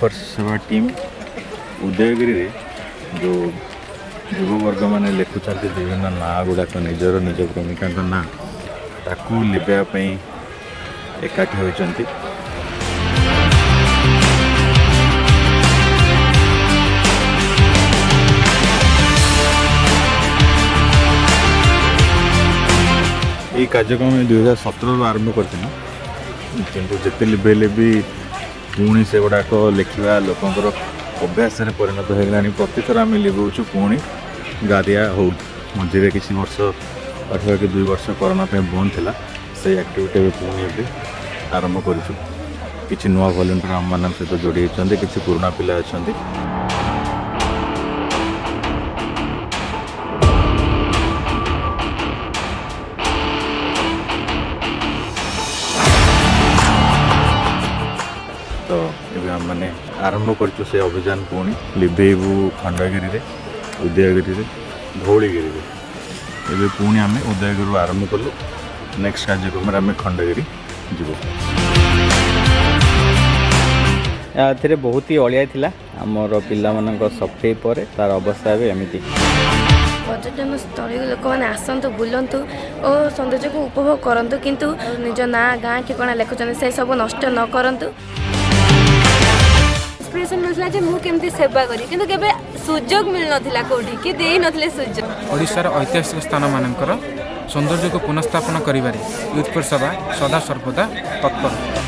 सेवा टीम उदयगिरी जो युववर्ग मैंने लिखुं विभिन्न ना गुड़ाक निजर निज प्रेमिका ना ताकू लिपाई एकाठी होती। ये कार्यक्रम 2017 आरंभ करथिलु किंतु जेते लिबेले भी पुणी से गुड़ाक लिखा लोकंर अभ्यास परिणत हो गलानी। प्रतिथर आम लिभाऊँ पुणी गादिया हो मझे किसी वर्ष पाखापाखि 2 वर्ष कोरोना बंद था से एक्टिविटी पुणी भी आरंभ करूँ। किसी नुआ भलेंटियर आम मान सहित जोड़ी होती किसी पुराना पिला अच्छा। तो ये आम मैंने आरंभ कर से अभियान पुणी लिभेबू खंडगिरी उदयगिरी धौलीगिरी एवं पुणी आम उदयगिरी आरंभ कलु। नेक्स्ट कार्यक्रम आम खंडगिरी जीव। या बहुत ही अलिया थिला आमर पिला सफेई पर तार अवस्था भी एमती। पर्यटन स्थल लोक मैंने आसतु बुलतु और सौंदर्य को उपभोग करूँ किंतु निज ना गाँ ठिकाना लिखुं से सब नष्ट न करूँ। इंस्पिरेशन मिलता है मुझे केमती सेवा करी किंतु केबे सुजोग मिल नथिला कोठी कि देई नथिले सुजोग। ओडिशार ऐतिहासिक स्थान मानकर सौंदर्य को पुनर्स्थापन करिबारे यूथ फॉर सेवा सदा सर्वदा तत्पर।